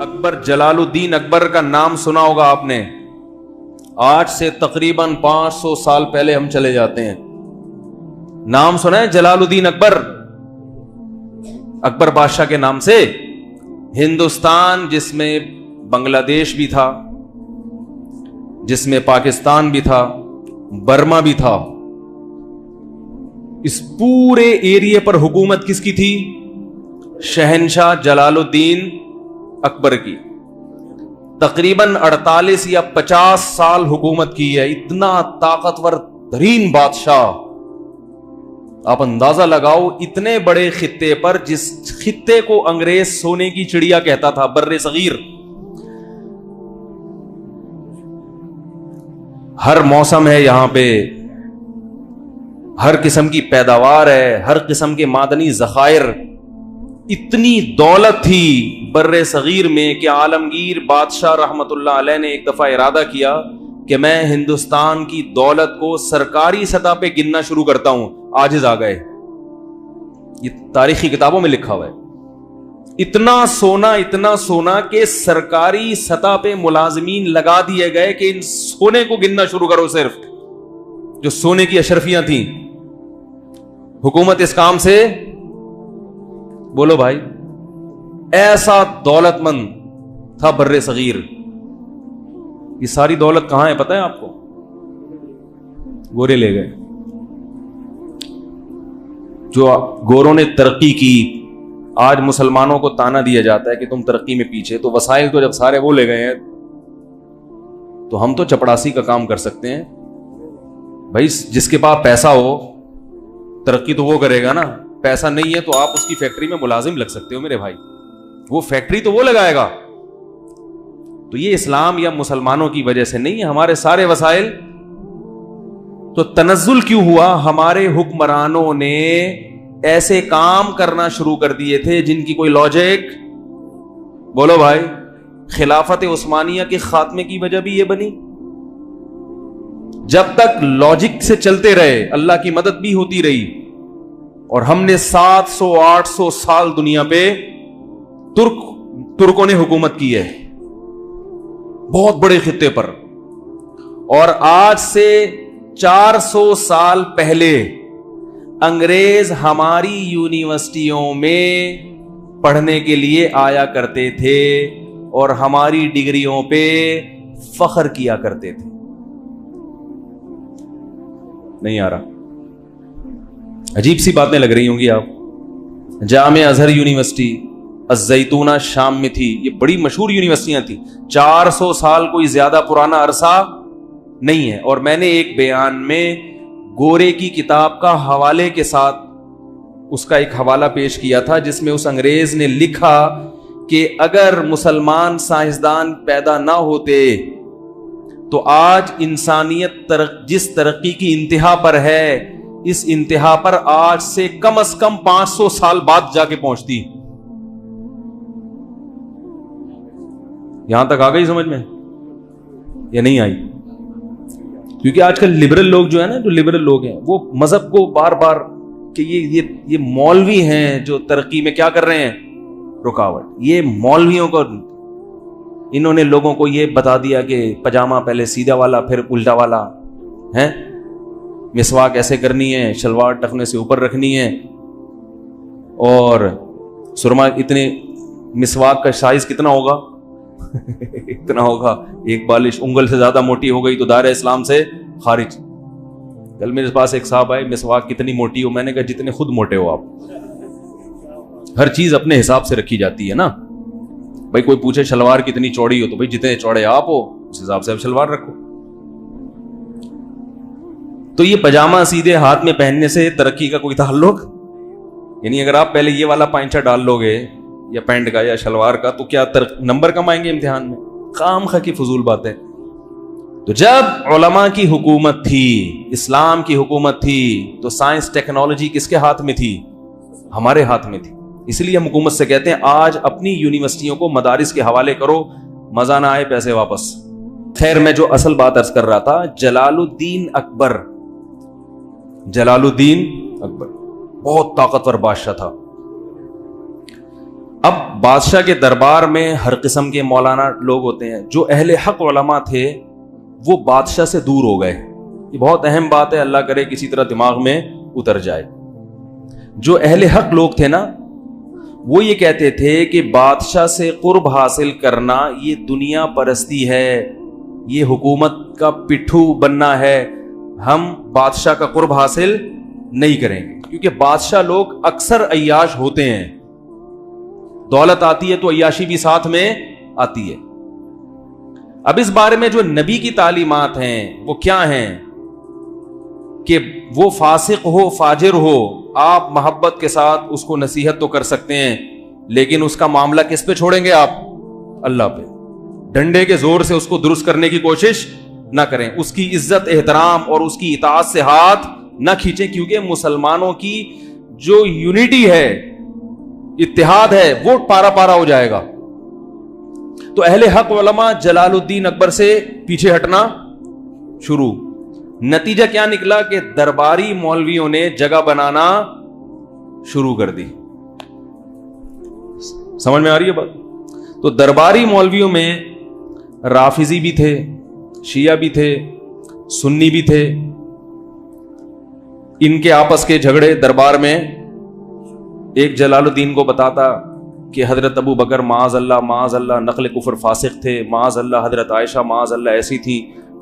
اکبر جلال الدین اکبر کا نام سنا ہوگا آپ نے. آج سے تقریباً 500 سال پہلے ہم چلے جاتے ہیں. نام سنا ہے جلال الدین اکبر؟ اکبر بادشاہ کے نام سے. ہندوستان جس میں بنگلہ دیش بھی تھا، جس میں پاکستان بھی تھا، برما بھی تھا، اس پورے ایریے پر حکومت کس کی تھی؟ شہنشاہ جلال الدین اکبر کی. تقریباً 48 یا 50 سال حکومت کی ہے. اتنا طاقتور ترین بادشاہ. آپ اندازہ لگاؤ اتنے بڑے خطے پر، جس خطے کو انگریز سونے کی چڑیا کہتا تھا، بر صغیر. ہر موسم ہے یہاں پہ، ہر قسم کی پیداوار ہے، ہر قسم کے معدنی ذخائر. اتنی دولت تھی بر صغیر میں کہ عالمگیر بادشاہ رحمت اللہ علیہ نے ایک دفعہ ارادہ کیا کہ میں ہندوستان کی دولت کو سرکاری سطح پہ گننا شروع کرتا ہوں. عاجز آ گئے. یہ تاریخی کتابوں میں لکھا ہوا ہے. اتنا سونا کہ سرکاری سطح پہ ملازمین لگا دیے گئے کہ ان سونے کو گننا شروع کرو. صرف جو سونے کی اشرفیاں تھیں. حکومت اس کام سے، بولو بھائی، ایسا دولت مند تھا بر صغیر. یہ ساری دولت کہاں ہے پتہ ہے آپ کو؟ گورے لے گئے. جو گوروں نے ترقی کی، آج مسلمانوں کو تانا دیا جاتا ہے کہ تم ترقی میں پیچھے. تو وسائل تو جب سارے وہ لے گئے ہیں تو ہم تو چپڑاسی کا کام کر سکتے ہیں. بھائی جس کے پاس پیسہ ہو ترقی تو وہ کرے گا نا. پیسہ نہیں ہے تو آپ اس کی فیکٹری میں ملازم لگ سکتے ہو میرے بھائی. وہ فیکٹری تو وہ لگائے گا. تو یہ اسلام یا مسلمانوں کی وجہ سے نہیں ہے. ہمارے سارے وسائل. تو تنزل کیوں ہوا؟ ہمارے حکمرانوں نے ایسے کام کرنا شروع کر دیے تھے جن کی کوئی لاجک، بولو بھائی. خلافت عثمانیہ کے خاتمے کی وجہ بھی یہ بنی. جب تک لاجک سے چلتے رہے اللہ کی مدد بھی ہوتی رہی. اور ہم نے 700-800 سال دنیا پہ ترکوں نے حکومت کی ہے، بہت بڑے خطے پر. اور آج سے 400 سال پہلے انگریز ہماری یونیورسٹیوں میں پڑھنے کے لیے آیا کرتے تھے اور ہماری ڈگریوں پہ فخر کیا کرتے تھے. نہیں آ رہا؟ عجیب سی باتیں لگ رہی ہوں گی آپ. جامع ازہر یونیورسٹی الزیتونہ شام میں تھی. یہ بڑی مشہور یونیورسٹیاں تھیں. 400 سال کوئی زیادہ پرانا عرصہ نہیں ہے. اور میں نے ایک بیان میں گورے کی کتاب کا حوالے کے ساتھ اس کا ایک حوالہ پیش کیا تھا، جس میں اس انگریز نے لکھا کہ اگر مسلمان سائنسدان پیدا نہ ہوتے تو آج انسانیت جس ترقی کی انتہا پر ہے، اس انتہا پر آج سے کم از کم 500 سال بعد جا کے پہنچتی. یہاں تک آ گئی سمجھ میں یا نہیں آئی؟ کیونکہ آج کل لبرل لوگ جو ہے نا، جو لبرل لوگ ہیں، وہ مذہب کو بار بار کہ یہ مولوی ہیں جو ترقی میں کیا کر رہے ہیں، رکاوٹ. یہ مولویوں کو انہوں نے لوگوں کو یہ بتا دیا کہ پجامہ پہلے سیدھا والا پھر الٹا والا ہے، مسواک ایسے کرنی ہے، شلوار ٹخنے سے اوپر رکھنی ہے، اور سرما اتنے مسواک کا سائز کتنا ہوگا اتنا ہوگا. ایک بالش انگل سے زیادہ موٹی ہو گئی تو دائرہ اسلام سے خارج. کل میرے پاس ایک صاحب آئے، مسواک کتنی موٹی ہو؟ میں نے کہا جتنے خود موٹے ہو آپ. ہر چیز اپنے حساب سے رکھی جاتی ہے نا. بھائی کوئی پوچھے شلوار کتنی چوڑی ہو، تو بھائی جتنے چوڑے آپ ہو اس حساب سے آپ شلوار رکھو. تو یہ پجامہ سیدھے ہاتھ میں پہننے سے ترقی کا کوئی تعلق؟ یعنی اگر آپ پہلے یہ والا پائنچا ڈال لو گے یا پینٹ کا یا شلوار کا تو کیا نمبر کم آئیں گے امتحان میں؟ خام خواہ کی فضول باتیں. تو جب علماء کی حکومت تھی، اسلام کی حکومت تھی، تو سائنس ٹیکنالوجی کس کے ہاتھ میں تھی؟ ہمارے ہاتھ میں تھی. اس لیے ہم حکومت سے کہتے ہیں آج اپنی یونیورسٹیوں کو مدارس کے حوالے کرو، مزہ نہ آئے پیسے واپس. خیر میں جو اصل بات عرض کر رہا تھا، جلال الدین اکبر بہت طاقتور بادشاہ تھا. اب بادشاہ کے دربار میں ہر قسم کے مولانا لوگ ہوتے ہیں. جو اہل حق علماء تھے وہ بادشاہ سے دور ہو گئے. یہ بہت اہم بات ہے, اللہ کرے کسی طرح دماغ میں اتر جائے. جو اہل حق لوگ تھے نا, وہ یہ کہتے تھے کہ بادشاہ سے قرب حاصل کرنا یہ دنیا پرستی ہے, یہ حکومت کا پٹھو بننا ہے, ہم بادشاہ کا قرب حاصل نہیں کریں گے. کیونکہ بادشاہ لوگ اکثر عیاش ہوتے ہیں, دولت آتی ہے تو عیاشی بھی ساتھ میں آتی ہے. اب اس بارے میں جو نبی کی تعلیمات ہیں وہ کیا ہیں کہ وہ فاسق ہو فاجر ہو, آپ محبت کے ساتھ اس کو نصیحت تو کر سکتے ہیں, لیکن اس کا معاملہ کس پہ چھوڑیں گے آپ؟ اللہ پہ. ڈنڈے کے زور سے اس کو درست کرنے کی کوشش نہ کریں, اس کی عزت احترام اور اس کی اطاعت سے ہاتھ نہ کھینچیں, کیونکہ مسلمانوں کی جو یونٹی ہے, اتحاد ہے, وہ پارا پارا ہو جائے گا. تو اہل حق علماء جلال الدین اکبر سے پیچھے ہٹنا شروع. نتیجہ کیا نکلا کہ درباری مولویوں نے جگہ بنانا شروع کر دی. سمجھ میں آ رہی ہے بات؟ تو درباری مولویوں میں رافضی بھی تھے, شیعہ بھی تھے, سنی بھی تھے. ان کے آپس کے جھگڑے دربار میں. ایک جلال الدین کو بتاتا کہ حضرت ابو بکر معاذ اللہ نقل کفر فاسق تھے, معاذ اللہ حضرت عائشہ معاذ اللہ ایسی تھی.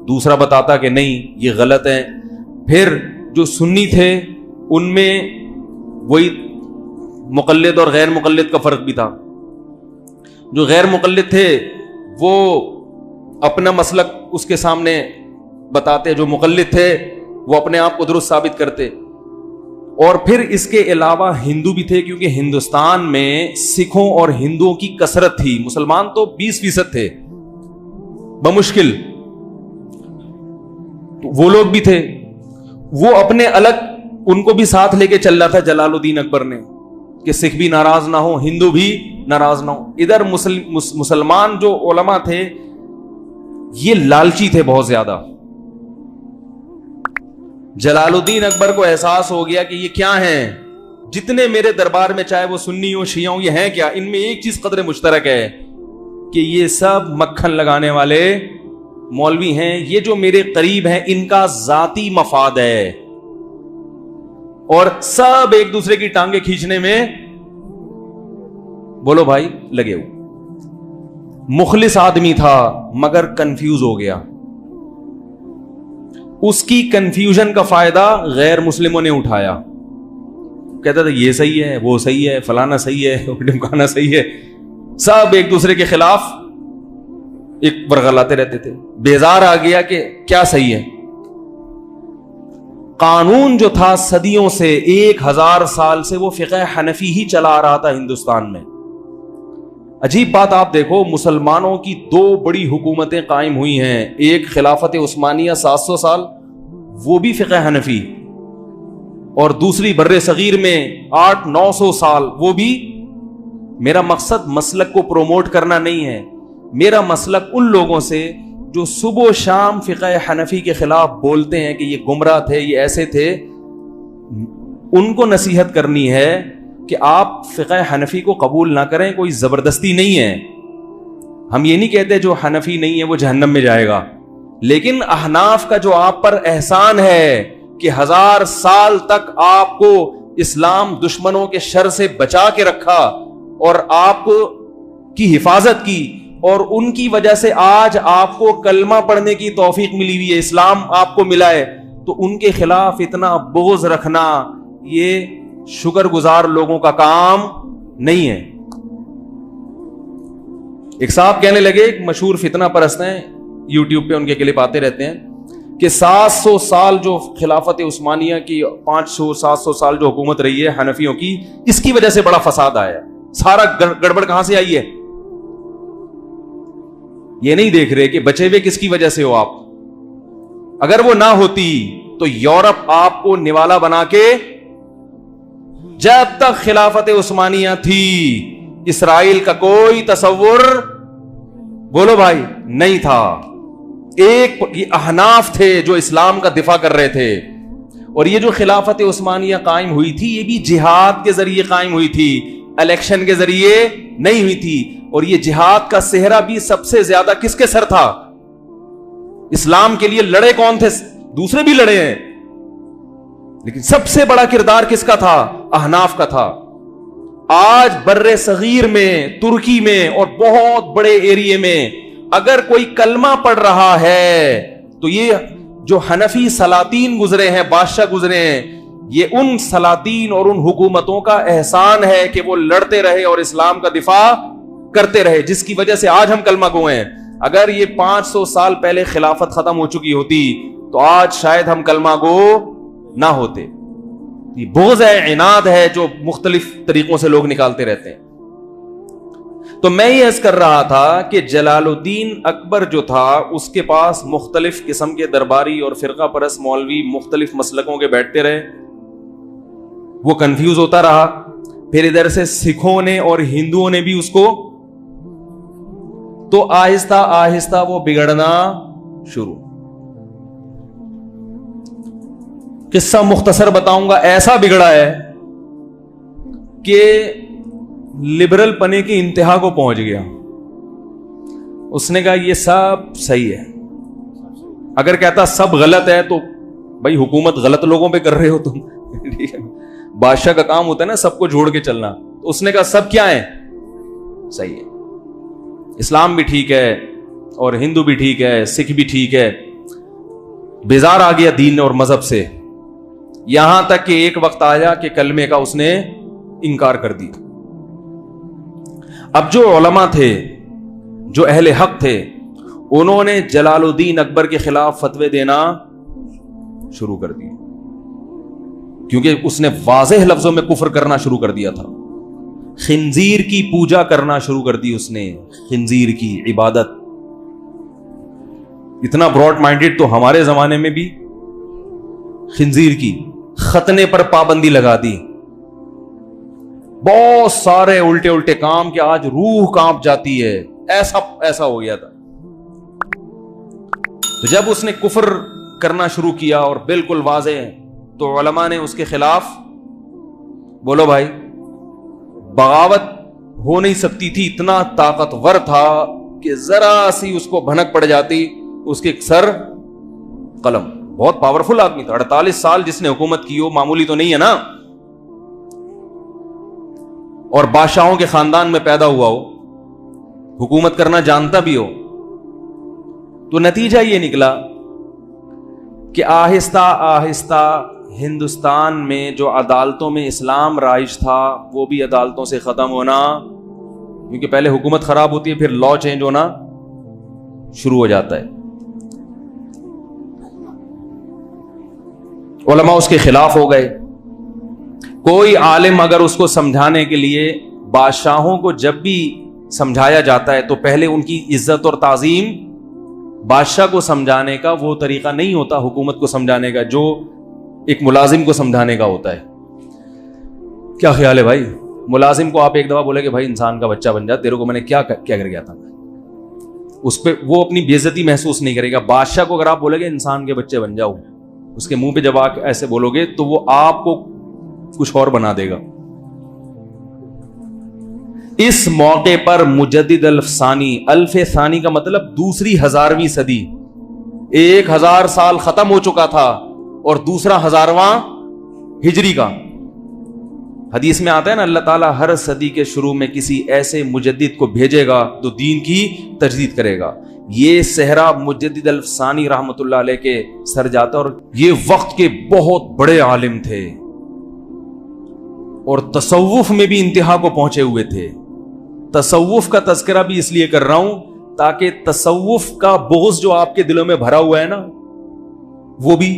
دوسرا بتاتا کہ نہیں یہ غلط ہے. پھر جو سنی تھے ان میں وہی مقلد اور غیر مقلد کا فرق بھی تھا. جو غیر مقلد تھے وہ اپنا مسلک اس کے سامنے بتاتے, جو مقلد تھے وہ اپنے آپ کو درست ثابت کرتے. اور پھر اس کے علاوہ ہندو بھی تھے, کیونکہ ہندوستان میں سکھوں اور ہندوؤں کی کثرت تھی, مسلمان تو 20% تھے بمشکل. وہ لوگ بھی تھے, وہ اپنے الگ ان کو بھی ساتھ لے کے چل رہا تھا جلال الدین اکبر نے کہ سکھ بھی ناراض نہ ہو, ہندو بھی ناراض نہ ہو. ادھر مسلمان جو علماء تھے یہ لالچی تھے بہت زیادہ. جلال الدین اکبر کو احساس ہو گیا کہ یہ کیا ہیں, جتنے میرے دربار میں چاہے وہ سنی ہو شیعہ ہو, یہ ہیں کیا؟ ان میں ایک چیز قدر مشترک ہے کہ یہ سب مکھن لگانے والے مولوی ہیں. یہ جو میرے قریب ہیں ان کا ذاتی مفاد ہے, اور سب ایک دوسرے کی ٹانگیں کھینچنے میں بولو بھائی لگے ہوئے. مخلص آدمی تھا مگر کنفیوز ہو گیا. اس کی کنفیوژن کا فائدہ غیر مسلموں نے اٹھایا. کہتا تھا یہ صحیح ہے, وہ صحیح ہے, فلانا صحیح ہے, ڈمکانا صحیح ہے. سب ایک دوسرے کے خلاف ایک ورغلاتے رہتے تھے. بیزار آ گیا کہ کیا صحیح ہے. قانون جو تھا صدیوں سے 1000 سال سے وہ فقہ حنفی ہی چلا آ رہا تھا ہندوستان میں. عجیب بات آپ دیکھو, مسلمانوں کی 2 بڑی حکومتیں قائم ہوئی ہیں. ایک خلافت عثمانیہ 700 سال, وہ بھی فقہ حنفی, اور دوسری بر صغیر میں 800-900 سال, وہ بھی. میرا مقصد مسلک کو پروموٹ کرنا نہیں ہے, میرا مسلک ان لوگوں سے جو صبح و شام فقہ حنفی کے خلاف بولتے ہیں کہ یہ گمراہ تھے, یہ ایسے تھے, ان کو نصیحت کرنی ہے کہ آپ فقہ حنفی کو قبول نہ کریں. کوئی زبردستی نہیں ہے. ہم یہ نہیں کہتے جو حنفی نہیں ہے وہ جہنم میں جائے گا, لیکن احناف کا جو آپ پر احسان ہے کہ 1000 سال تک آپ کو اسلام دشمنوں کے شر سے بچا کے رکھا اور آپ کی حفاظت کی, اور ان کی وجہ سے آج آپ کو کلمہ پڑھنے کی توفیق ملی ہوئی ہے, اسلام آپ کو ملا ہے, تو ان کے خلاف اتنا بغض رکھنا یہ شکر گزار لوگوں کا کام نہیں ہے. ایک صاحب کہنے لگے, ایک مشہور فتنہ پرست ہیں, یوٹیوب پہ ان کے کلپ آتے رہتے ہیں, کہ 700 سال جو خلافت عثمانیہ کی 500-700 سال جو حکومت رہی ہے حنفیوں کی, اس کی وجہ سے بڑا فساد آیا. سارا گڑبڑ کہاں سے آئی ہے؟ یہ نہیں دیکھ رہے کہ بچے ہوئے کس کی وجہ سے ہو آپ. اگر وہ نہ ہوتی تو یورپ آپ کو نوالا بنا کے, جب تک خلافت عثمانیہ تھی اسرائیل کا کوئی تصور بولو بھائی نہیں تھا. ایک احناف تھے جو اسلام کا دفاع کر رہے تھے, اور یہ جو خلافت عثمانیہ قائم ہوئی تھی یہ بھی جہاد کے ذریعے قائم ہوئی تھی. الیکشن کے ذریعے نہیں ہوئی تھی. اور یہ جہاد کا صحرا بھی سب سے زیادہ کس کے سر تھا؟ اسلام کے لیے لڑے کون تھے؟ دوسرے بھی لڑے ہیں, لیکن سب سے بڑا کردار کس کا تھا؟ احناف کا تھا. آج بر صغیر میں, ترکی میں اور بہت بڑے ایریے میں اگر کوئی کلمہ پڑھ رہا ہے تو یہ جو حنفی سلاطین گزرے ہیں, بادشاہ گزرے ہیں, یہ ان سلاطین اور ان حکومتوں کا احسان ہے کہ وہ لڑتے رہے اور اسلام کا دفاع کرتے رہے, جس کی وجہ سے آج ہم کلمہ گو ہیں. اگر یہ 500 سال پہلے خلافت ختم ہو چکی ہوتی تو آج شاید ہم کلمہ گو نہ ہوتے. یہ بغض ہے, عناد ہے جو مختلف طریقوں سے لوگ نکالتے رہتے ہیں. تو میں یہ عرض کر رہا تھا کہ جلال الدین اکبر جو تھا اس کے پاس مختلف قسم کے درباری اور فرقہ پرست مولوی مختلف مسلکوں کے بیٹھتے رہے, وہ کنفیوز ہوتا رہا. پھر ادھر سے سکھوں نے اور ہندوؤں نے بھی اس کو, تو آہستہ آہستہ وہ بگڑنا شروع. قصہ مختصر بتاؤں گا. ایسا بگڑا ہے کہ لبرل پنے کی انتہا کو پہنچ گیا. اس نے کہا یہ سب صحیح ہے. اگر کہتا سب غلط ہے تو بھائی حکومت غلط لوگوں پہ کر رہے ہو تم. بادشاہ کا کام ہوتا ہے نا سب کو جوڑ کے چلنا. تو اس نے کہا سب کیا ہے؟ صحیح ہے. اسلام بھی ٹھیک ہے اور ہندو بھی ٹھیک ہے, سکھ بھی ٹھیک ہے. بیزار آ گیا دین اور مذہب سے, یہاں تک کہ ایک وقت آیا کہ کلمے کا اس نے انکار کر دی. اب جو علماء تھے, جو اہل حق تھے, انہوں نے جلال الدین اکبر کے خلاف فتوے دینا شروع کر دیے, کیونکہ اس نے واضح لفظوں میں کفر کرنا شروع کر دیا تھا. خنزیر کی پوجا کرنا شروع کر دی اس نے, خنزیر کی عبادت. اتنا براڈ مائنڈڈ تو ہمارے زمانے میں بھی خنزیر کی ختنے پر پابندی لگا دی. بہت سارے الٹے الٹے کام کہ آج روح کانپ جاتی ہے, ایسا ہو گیا تھا. تو جب اس نے کفر کرنا شروع کیا اور بالکل واضح, تو علماء نے اس کے خلاف, بولو بھائی, بغاوت ہو نہیں سکتی تھی. اتنا طاقتور تھا کہ ذرا سی اس کو بھنک پڑ جاتی, اس کے سر قلم. بہت پاورفل آدمی تھا. 48 سال جس نے حکومت کی ہو معمولی تو نہیں ہے نا, اور بادشاہوں کے خاندان میں پیدا ہوا ہو, حکومت کرنا جانتا بھی ہو. تو نتیجہ یہ نکلا کہ آہستہ آہستہ ہندوستان میں جو عدالتوں میں اسلام رائج تھا وہ بھی عدالتوں سے ختم ہونا, کیونکہ پہلے حکومت خراب ہوتی ہے, پھر لا چینج ہونا شروع ہو جاتا ہے. علماء اس کے خلاف ہو گئے. کوئی عالم اگر اس کو سمجھانے کے لیے, بادشاہوں کو جب بھی سمجھایا جاتا ہے تو پہلے ان کی عزت اور تعظیم, بادشاہ کو سمجھانے کا وہ طریقہ نہیں ہوتا حکومت کو سمجھانے کا جو ایک ملازم کو سمجھانے کا ہوتا ہے. کیا خیال ہے بھائی؟ ملازم کو آپ ایک دفعہ بولے کہ بھائی انسان کا بچہ بن جا, تیرے کو میں نے کیا کر گیا تھا, اس پہ وہ اپنی بے عزتی محسوس نہیں کرے گا. بادشاہ کو اگر آپ بولے کہ انسان کے بچے بن جاؤ, اس کے منہ پہ جب آپ ایسے بولو گے تو وہ آپ کو کچھ اور بنا دے گا. اس موقع پر مجدد الف ثانی, الف ثانی کا مطلب دوسری 1000ویں صدی, 1000 سال ختم ہو چکا تھا اور دوسرا 1000واں ہجری کا. حدیث میں آتا ہے نا, اللہ تعالیٰ ہر صدی کے شروع میں کسی ایسے مجدد کو بھیجے گا تو دین کی تجدید کرے گا. یہ صحرا مجدد الف ثانی رحمت اللہ علیہ کے سر جاتا, اور یہ وقت کے بہت بڑے عالم تھے اور تصوف میں بھی انتہا کو پہنچے ہوئے تھے. تصوف کا تذکرہ بھی اس لیے کر رہا ہوں تاکہ تصوف کا بغض جو آپ کے دلوں میں بھرا ہوا ہے نا وہ بھی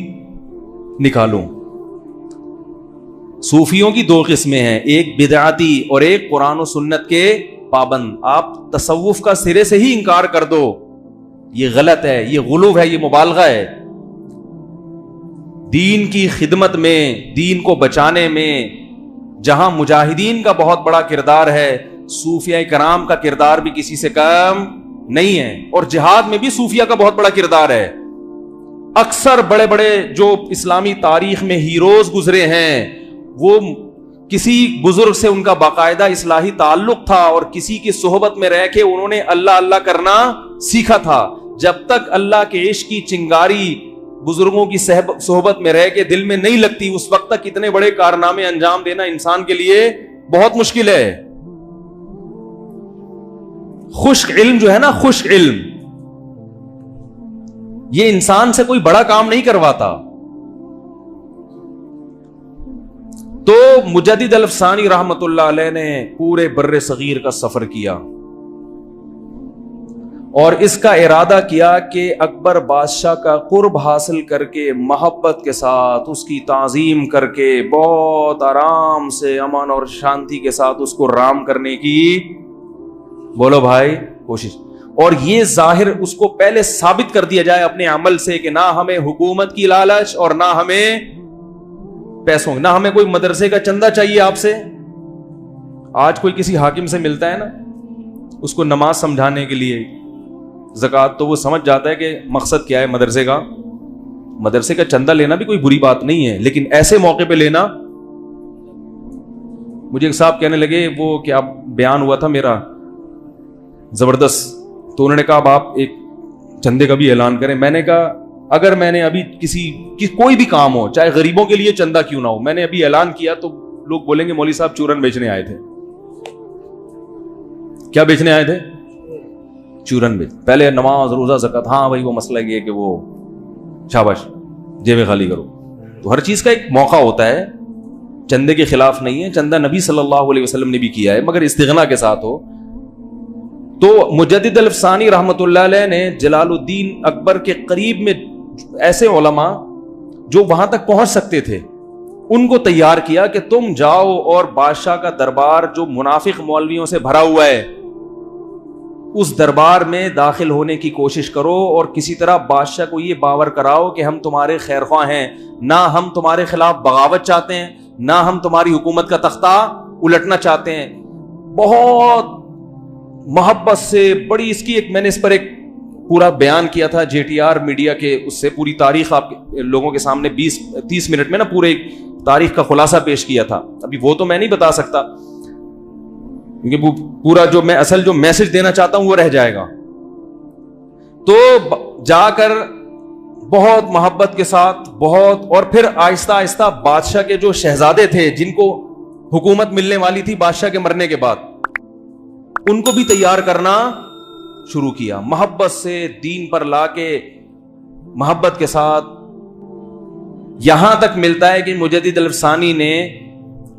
نکالوں. صوفیوں کی 2 قسمیں ہیں, ایک بدعتی اور ایک قرآن و سنت کے پابند. آپ تصوف کا سرے سے ہی انکار کر دو, یہ غلط ہے, یہ غلو ہے, یہ مبالغہ ہے. دین کی خدمت میں, دین کو بچانے میں جہاں مجاہدین کا بہت بڑا کردار ہے, صوفیاء کرام کا کردار بھی کسی سے کم نہیں ہے. اور جہاد میں بھی صوفیاء کا بہت بڑا کردار ہے. اکثر بڑے بڑے جو اسلامی تاریخ میں ہیروز گزرے ہیں وہ کسی بزرگ سے ان کا باقاعدہ اصلاحی تعلق تھا اور کسی کی صحبت میں رہ کے انہوں نے اللہ اللہ کرنا سیکھا تھا. جب تک اللہ کے عشق کی چنگاری بزرگوں کی صحبت میں رہ کے دل میں نہیں لگتی, اس وقت تک اتنے بڑے کارنامے انجام دینا انسان کے لیے بہت مشکل ہے. خشک علم جو ہے نا, خشک علم, یہ انسان سے کوئی بڑا کام نہیں کرواتا. تو مجدد الافسانی رحمت اللہ علیہ نے پورے بر صغیر کا سفر کیا اور اس کا ارادہ کیا کہ اکبر بادشاہ کا قرب حاصل کر کے, محبت کے ساتھ اس کی تعظیم کر کے, بہت آرام سے, امن اور شانتی کے ساتھ اس کو رام کرنے کی, بولو بھائی, کوشش. اور یہ ظاہر اس کو پہلے ثابت کر دیا جائے اپنے عمل سے کہ نہ ہمیں حکومت کی لالچ اور نہ ہمیں پیسوں, نہ ہمیں کوئی مدرسے کا چندہ چاہیے آپ سے. آج کوئی کسی حاکم سے ملتا ہے نا, اس کو نماز سمجھانے کے لیے زکوٰۃ, تو وہ سمجھ جاتا ہے کہ مقصد کیا ہے مدرسے کا. مدرسے کا چندہ لینا بھی کوئی بری بات نہیں ہے, لیکن ایسے موقع پہ لینا. مجھے ایک صاحب کہنے لگے, وہ کیا بیان ہوا تھا میرا زبردست, تو انہوں نے کہا اب آپ ایک چندے کا بھی اعلان کریں. میں نے کہا اگر میں نے ابھی کوئی بھی کام ہو, چاہے غریبوں کے لیے چندہ کیوں نہ ہو, میں نے ابھی اعلان کیا تو لوگ بولیں گے مولوی صاحب چورن بیچنے آئے تھے. کیا بیچنے آئے تھے؟ چورن بیچ. پہلے نماز روزہ زکات, ہاں بھائی وہ مسئلہ یہ کہ وہ شاباش جیبیں خالی کرو. تو ہر چیز کا ایک موقع ہوتا ہے, چندے کے خلاف نہیں ہے. چندہ نبی صلی اللہ علیہ وسلم نے بھی کیا ہے, مگر استغنا کے ساتھ ہو. تو مجدد الافسانی رحمت اللہ علیہ نے جلال الدین اکبر کے قریب میں ایسے علماء جو وہاں تک پہنچ سکتے تھے ان کو تیار کیا کہ تم جاؤ اور بادشاہ کا دربار جو منافق مولویوں سے بھرا ہوا ہے, اس دربار میں داخل ہونے کی کوشش کرو اور کسی طرح بادشاہ کو یہ باور کراؤ کہ ہم تمہارے خیر خواہ ہیں, نہ ہم تمہارے خلاف بغاوت چاہتے ہیں, نہ ہم تمہاری حکومت کا تختہ الٹنا چاہتے ہیں. بہت محبت سے بڑی اس کی ایک, میں نے اس پر ایک پورا بیان کیا تھا JTR میڈیا کے, اس سے پوری تاریخ آپ لوگوں کے سامنے 20-30 منٹ میں نا پورے تاریخ کا خلاصہ پیش کیا تھا. ابھی وہ تو میں نہیں بتا سکتا کیونکہ وہ پورا جو میں اصل جو میسج دینا چاہتا ہوں وہ رہ جائے گا. تو جا کر بہت محبت کے ساتھ بہت, اور پھر آہستہ آہستہ بادشاہ کے جو شہزادے تھے جن کو حکومت ملنے والی تھی بادشاہ کے مرنے کے بعد, ان کو بھی تیار کرنا شروع کیا. محبت سے دین پر لا کے, محبت کے ساتھ, یہاں تک ملتا ہے کہ مجدد الافسانی نے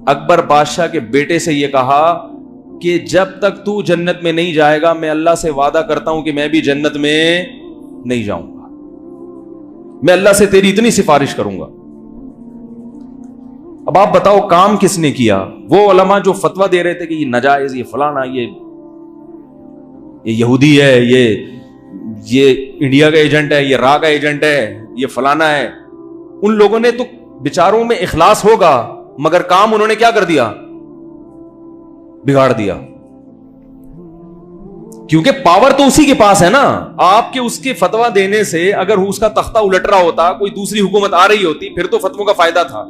اکبر بادشاہ کے بیٹے سے یہ کہا کہ جب تک تو جنت میں نہیں جائے گا میں اللہ سے وعدہ کرتا ہوں کہ میں بھی جنت میں نہیں جاؤں گا. میں اللہ سے تیری اتنی سفارش کروں گا. اب آپ بتاؤ کام کس نے کیا؟ وہ علماء جو فتویٰ دے رہے تھے کہ یہ ناجائز, یہ فلانا, یہ یہودی ہے, یہ انڈیا کا ایجنٹ ہے, یہ را کا ایجنٹ ہے, یہ فلانا ہے, ان لوگوں نے تو بیچاروں میں اخلاص ہوگا مگر کام انہوں نے کیا کر دیا؟ بگاڑ دیا. کیونکہ پاور تو اسی کے پاس ہے نا. آپ کے اس کے فتویٰ دینے سے اگر اس کا تختہ الٹ رہا ہوتا, کوئی دوسری حکومت آ رہی ہوتی, پھر تو فتووں کا فائدہ تھا.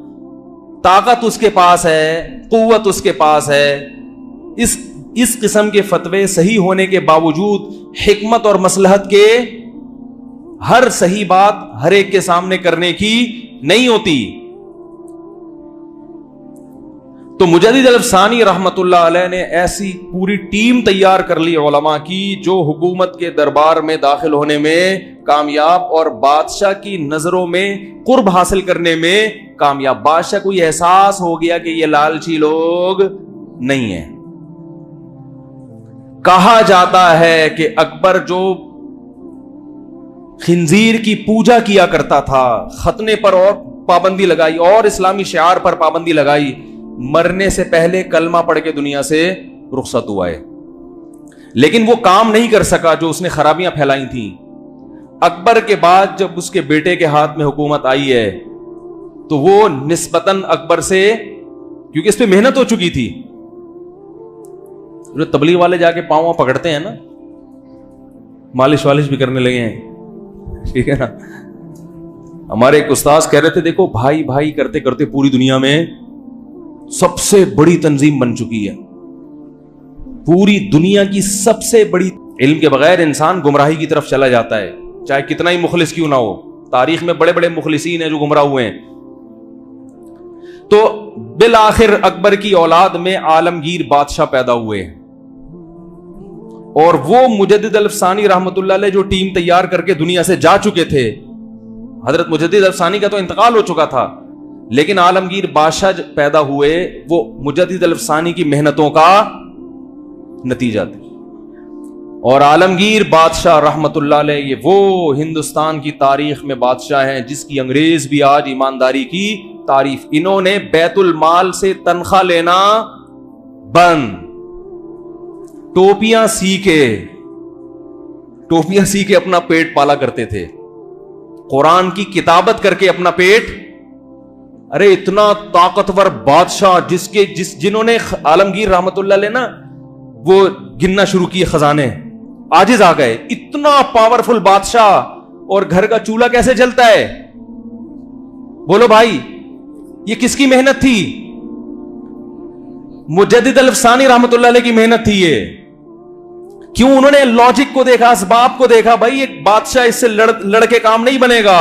طاقت اس کے پاس ہے, قوت اس کے پاس ہے. اس قسم کے فتوے صحیح ہونے کے باوجود حکمت اور مصلحت کے ہر صحیح بات ہر ایک کے سامنے کرنے کی نہیں ہوتی. تو مجدد الافسانی رحمت اللہ علیہ نے ایسی پوری ٹیم تیار کر لی علماء کی جو حکومت کے دربار میں داخل ہونے میں کامیاب اور بادشاہ کی نظروں میں قرب حاصل کرنے میں کامیاب. بادشاہ کو یہ احساس ہو گیا کہ یہ لالچی لوگ نہیں ہیں. کہا جاتا ہے کہ اکبر جو خنزیر کی پوجا کیا کرتا تھا, ختنے پر اور پابندی لگائی اور اسلامی شعار پر پابندی لگائی, مرنے سے پہلے کلمہ پڑھ کے دنیا سے رخصت ہوا ہے. لیکن وہ کام نہیں کر سکا جو اس نے خرابیاں پھیلائی تھیں. اکبر کے بعد جب اس کے بیٹے کے ہاتھ میں حکومت آئی ہے تو وہ نسبتاً اکبر سے, کیونکہ اس پہ محنت ہو چکی تھی. جو تبلیغ والے جا کے پاؤں پکڑتے ہیں نا, مالش والش بھی کرنے لگے ہیں, ٹھیک ہے نا. ہمارے ایک استاذ کہہ رہے تھے دیکھو بھائی بھائی کرتے کرتے پوری دنیا میں سب سے بڑی تنظیم بن چکی ہے، پوری دنیا کی سب سے بڑی. علم کے بغیر انسان گمراہی کی طرف چلا جاتا ہے، چاہے کتنا ہی مخلص کیوں نہ ہو. تاریخ میں بڑے بڑے مخلصین ہیں جو گمراہ ہوئے ہیں. تو بالآخر اکبر کی اولاد میں عالمگیر بادشاہ پیدا ہوئے ہیں، اور وہ مجدد الفسانی رحمت اللہ علیہ جو ٹیم تیار کر کے دنیا سے جا چکے تھے. حضرت مجدد الفسانی کا تو انتقال ہو چکا تھا، لیکن عالمگیر بادشاہ پیدا ہوئے، وہ مجدد الفسانی کی محنتوں کا نتیجہ تھے. اور عالمگیر بادشاہ رحمت اللہ علیہ یہ وہ ہندوستان کی تاریخ میں بادشاہ ہیں جس کی انگریز بھی آج ایمانداری کی تعریف. انہوں نے بیت المال سے تنخواہ لینا بند، ٹوپیاں سی کے اپنا پیٹ پالا کرتے تھے، قرآن کی کتابت کر کے اپنا پیٹ. ارے اتنا طاقتور بادشاہ جنہوں نے عالمگیر رحمت اللہ علیہ نا وہ گننا شروع کیے خزانے، عاجز آ گئے. اتنا پاورفل بادشاہ، اور گھر کا چولہا کیسے جلتا ہے؟ بولو بھائی، یہ کس کی محنت تھی؟ مجدد الفسانی رحمت اللہ علیہ کی محنت تھی یہ. کیوں؟ انہوں نے لاجک کو دیکھا، اسباب کو دیکھا. بھائی ایک بادشاہ اس سے لڑ کے کام نہیں بنے گا،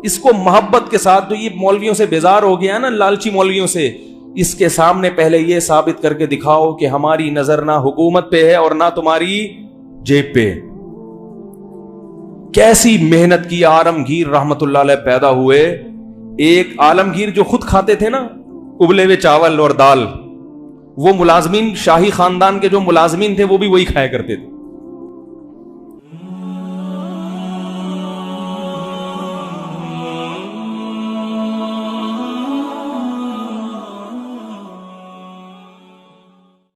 اس کو محبت کے ساتھ. تو یہ مولویوں سے بیزار ہو گیا نا، لالچی مولویوں سے. اس کے سامنے پہلے یہ ثابت کر کے دکھاؤ کہ ہماری نظر نہ حکومت پہ ہے اور نہ تمہاری جیب پہ. کیسی محنت کی. عالمگیر رحمت اللہ علیہ پیدا ہوئے. ایک عالمگیر جو خود کھاتے تھے نا ابلے ہوئے چاول اور دال، وہ ملازمین، شاہی خاندان کے جو ملازمین تھے وہ بھی وہی کھایا کرتے تھے.